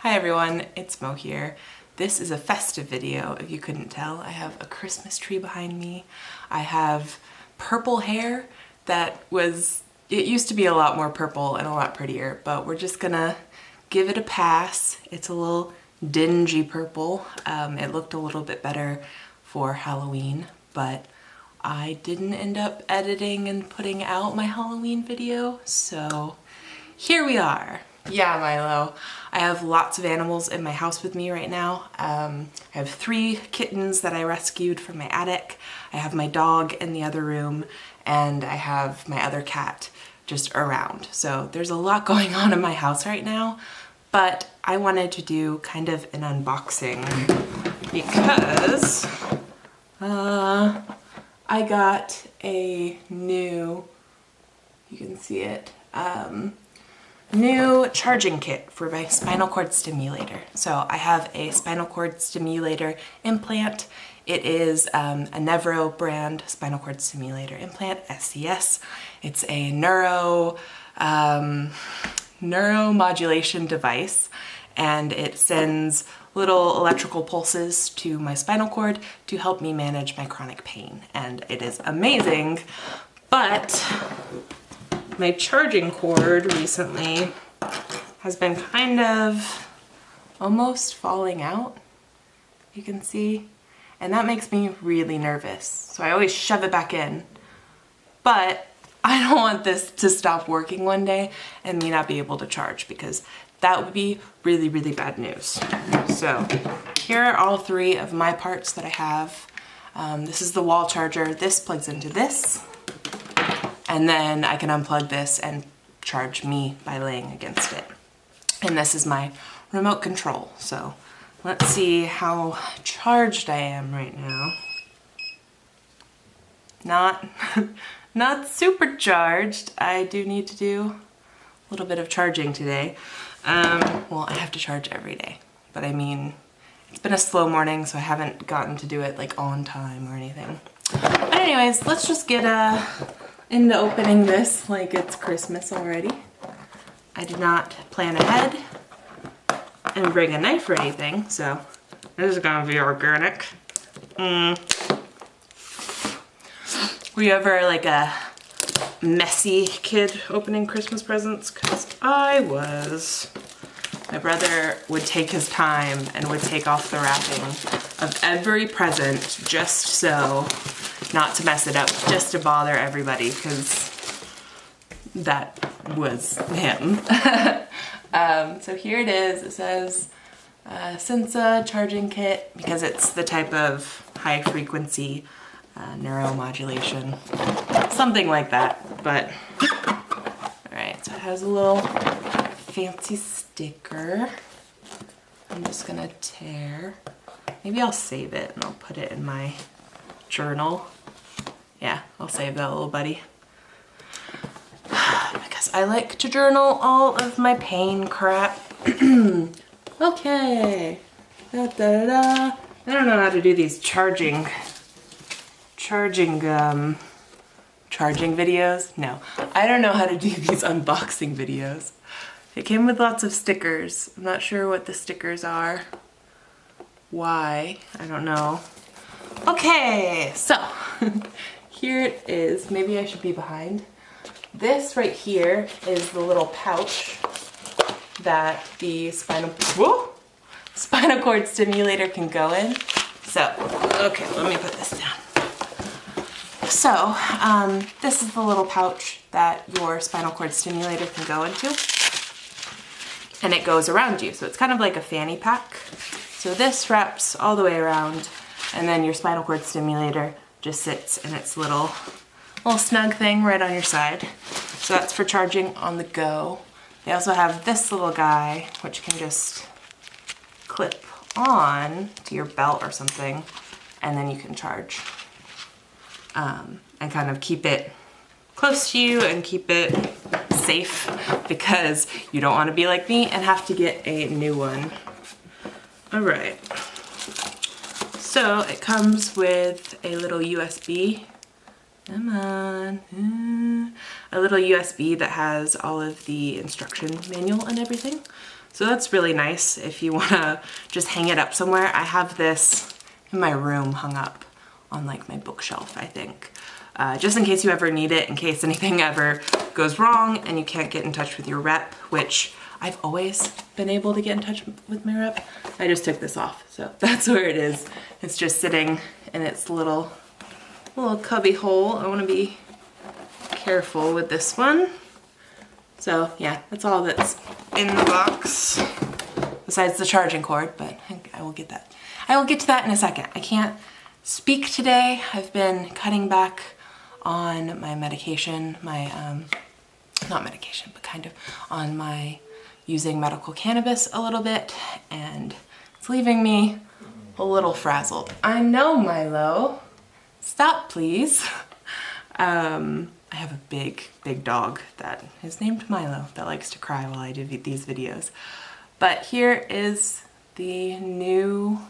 Hi everyone, it's Mo here. This is a festive video, if you couldn't tell. I have a Christmas tree behind me. I have purple hair it used to be a lot more purple and a lot prettier, but we're just gonna give it a pass. It's a little dingy purple. It looked a little bit better for Halloween, but I didn't end up editing and putting out my Halloween video, so here we are. Yeah, Milo. I have lots of animals in my house with me right now. I have 3 kittens that I rescued from my attic. I have my dog in the other room, and I have my other cat just around. So there's a lot going on in my house right now, but I wanted to do kind of an unboxing because I got a new, you can see it, new charging kit for my spinal cord stimulator. So I have a spinal cord stimulator implant. It is a Nevro brand spinal cord stimulator implant, SCS. It's a neuromodulation device, and it sends little electrical pulses to my spinal cord to help me manage my chronic pain. And it is amazing, but my charging cord recently has been kind of almost falling out, you can see, and that makes me really nervous. So I always shove it back in, but I don't want this to stop working one day and me not be able to charge, because that would be really, really bad news. So here are all 3 of my parts that I have. This is the wall charger. This plugs into this. And then I can unplug this and charge me by laying against it. And this is my remote control. So let's see how charged I am right now. Not super charged. I do need to do a little bit of charging today. Well, I have to charge every day, but I mean, it's been a slow morning, so I haven't gotten to do it like on time or anything. But anyways, let's just get into opening this like it's Christmas already. I did not plan ahead and bring a knife or anything, so this is gonna be organic. Were you ever like a messy kid opening Christmas presents? Because I was. My brother would take his time and would take off the wrapping of every present just so not to mess it up, just to bother everybody, because that was him. So here it is. It says Sensa charging kit, because it's the type of high frequency neuromodulation, something like that. But all right, so it has a little fancy sticker. I'm just gonna tear. Maybe I'll save it and I'll put it in my journal. Yeah, I'll save that little buddy. Because I like to journal all of my pain crap. Okay. Da, da, da, da. I don't know how to do these charging videos. No, I don't know how to do these unboxing videos. It came with lots of stickers. I'm not sure what the stickers are. Why? I don't know. Okay, so here it is. Maybe I should be behind. This right here is the little pouch that the spinal cord stimulator can go in. So, okay, let me put this down. So, this is the little pouch that your spinal cord stimulator can go into. And it goes around you, so it's kind of like a fanny pack. So this wraps all the way around, and then your spinal cord stimulator just sits in its little snug thing right on your side. So that's for charging on the go. They also have this little guy, which can just clip on to your belt or something, and then you can charge. And kind of keep it close to you and keep it safe, because you don't want to be like me and have to get a new one. All right. So it comes with a little USB. Come on. A little USB that has all of the instruction manual and everything. So that's really nice if you wanna just hang it up somewhere. I have this in my room hung up on like my bookshelf, I think. Just in case you ever need it, in case anything ever goes wrong and you can't get in touch with your rep, which I've always been able to get in touch with my rep. I just took this off, so that's where it is. It's just sitting in its little cubby hole. I wanna be careful with this one. So yeah, that's all that's in the box, besides the charging cord, but I will get that. I will get to that in a second. I can't speak today. I've been cutting back on my medication, not medication, but kind of on my using medical cannabis a little bit, and it's leaving me a little frazzled. I know, Milo. Stop, please. I have a big dog that is named Milo that likes to cry while I do these videos. But here is the new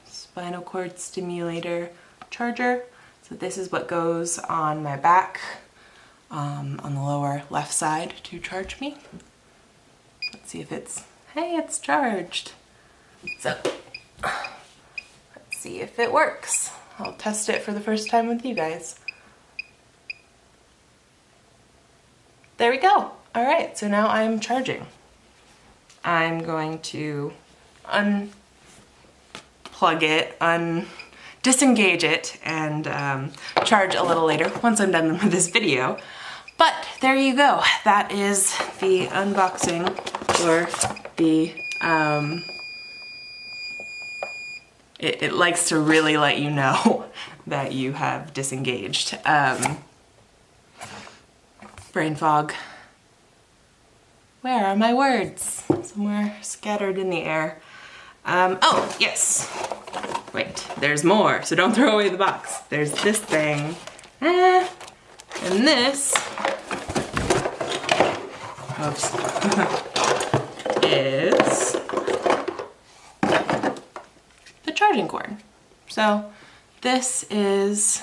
spinal cord stimulator charger. So this is what goes on my back on the lower left side to charge me. Let's see if it's charged. So let's see if it works. I'll test it for the first time with you guys. There we go. All right, so now I'm charging. I'm going to unplug it, disengage it, and charge a little later once I'm done with this video. But there you go. That is the unboxing, or the, it likes to really let you know that you have disengaged. Brain fog. Where are my words? Somewhere scattered in the air. Oh, yes. Wait, there's more, so don't throw away the box. There's this thing. And this, oops, is the charging cord. So this is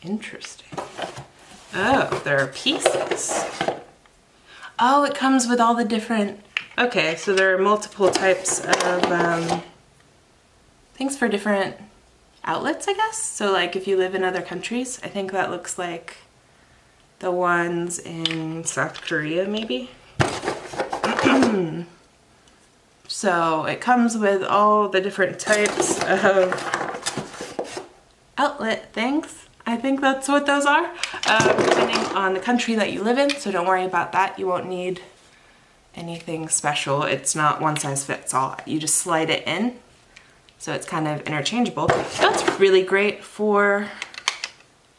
interesting. Oh, there are pieces. Oh, it comes with all the different, okay, so there are multiple types of things for different outlets, I guess. So like if you live in other countries, I think that looks like the ones in South Korea, maybe. So it comes with all the different types of outlet things. I think that's what those are, depending on the country that you live in, so don't worry about that. You won't need anything special. It's not one size fits all. You just slide it in, so it's kind of interchangeable. That's really great for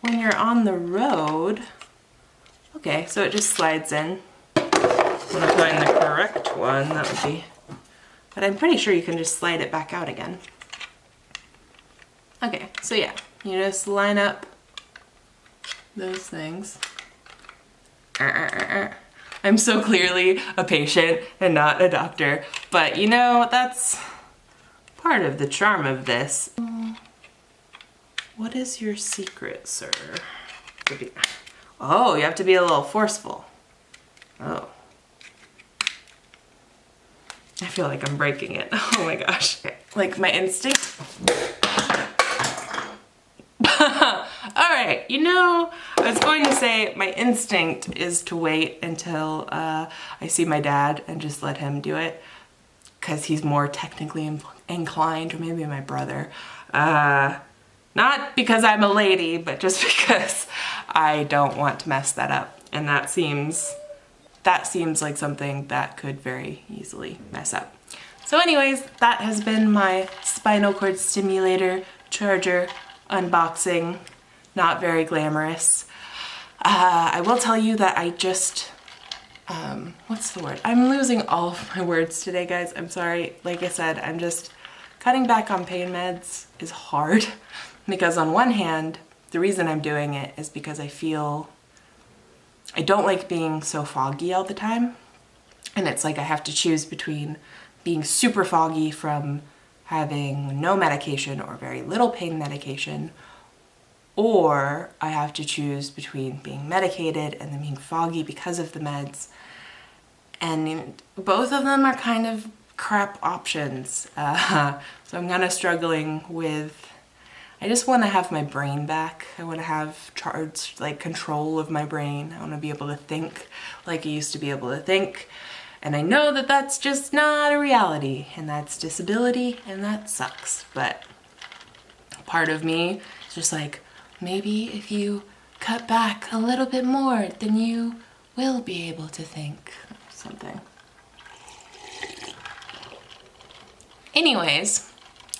when you're on the road. Okay, so it just slides in. I'm gonna find the correct one, that would be, but I'm pretty sure you can just slide it back out again. Okay, so yeah, you just line up those things. I'm so clearly a patient and not a doctor, but you know, that's part of the charm of this. What is your secret, sir? Oh, you have to be a little forceful. Oh. I feel like I'm breaking it. Oh my gosh. Like my instinct. Alright, you know, I was going to say my instinct is to wait until I see my dad and just let him do it, because he's more technically inclined, or maybe my brother. Not because I'm a lady, but just because I don't want to mess that up. And that seems like something that could very easily mess up. So anyways, that has been my spinal cord stimulator charger unboxing. Not very glamorous. I will tell you that I just, what's the word? I'm losing all of my words today, guys. I'm sorry. Like I said, I'm just cutting back on pain meds is hard, because on one hand, the reason I'm doing it is because I don't like being so foggy all the time. And it's like I have to choose between being super foggy from having no medication or very little pain medication, or I have to choose between being medicated and then being foggy because of the meds. and both of them are kind of crap options. So I'm kind of struggling with, I just want to have my brain back. I want to have charged, like, control of my brain. I want to be able to think like I used to be able to think. And I know that that's just not a reality, and that's disability, and that sucks. But part of me is just like, maybe if you cut back a little bit more, then you will be able to think something. Anyways,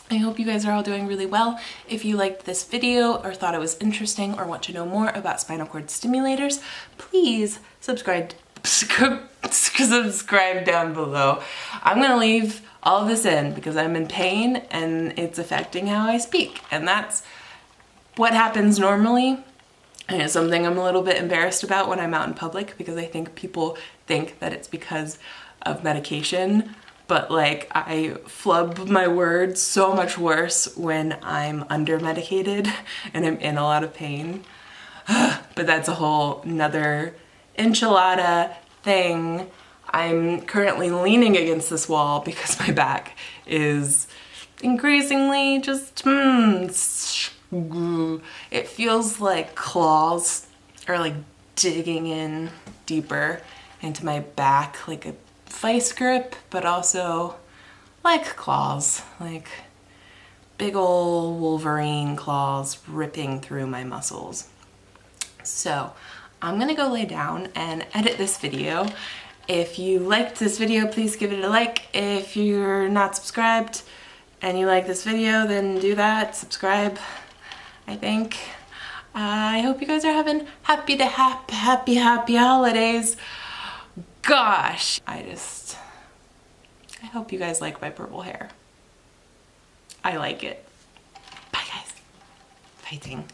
I hope you guys are all doing really well. If you liked this video or thought it was interesting or want to know more about spinal cord stimulators, please subscribe down below. I'm gonna leave all of this in because I'm in pain and it's affecting how I speak, and that's what happens normally. And it's something I'm a little bit embarrassed about when I'm out in public, because I think people think that it's because of medication, but like, I flub my words so much worse when I'm under medicated and I'm in a lot of pain. But that's a whole nother enchilada thing. I'm currently leaning against this wall because my back is increasingly just, it feels like claws are like digging in deeper into my back, like a vice grip, but also like claws, like big ol' Wolverine claws ripping through my muscles. So I'm gonna go lay down and edit this video. If you liked this video, please give it a like. If you're not subscribed and you like this video, then do that, subscribe, I think. I hope you guys are having happy holidays. Gosh, I hope you guys like my purple hair. I like it. Bye guys. Fighting.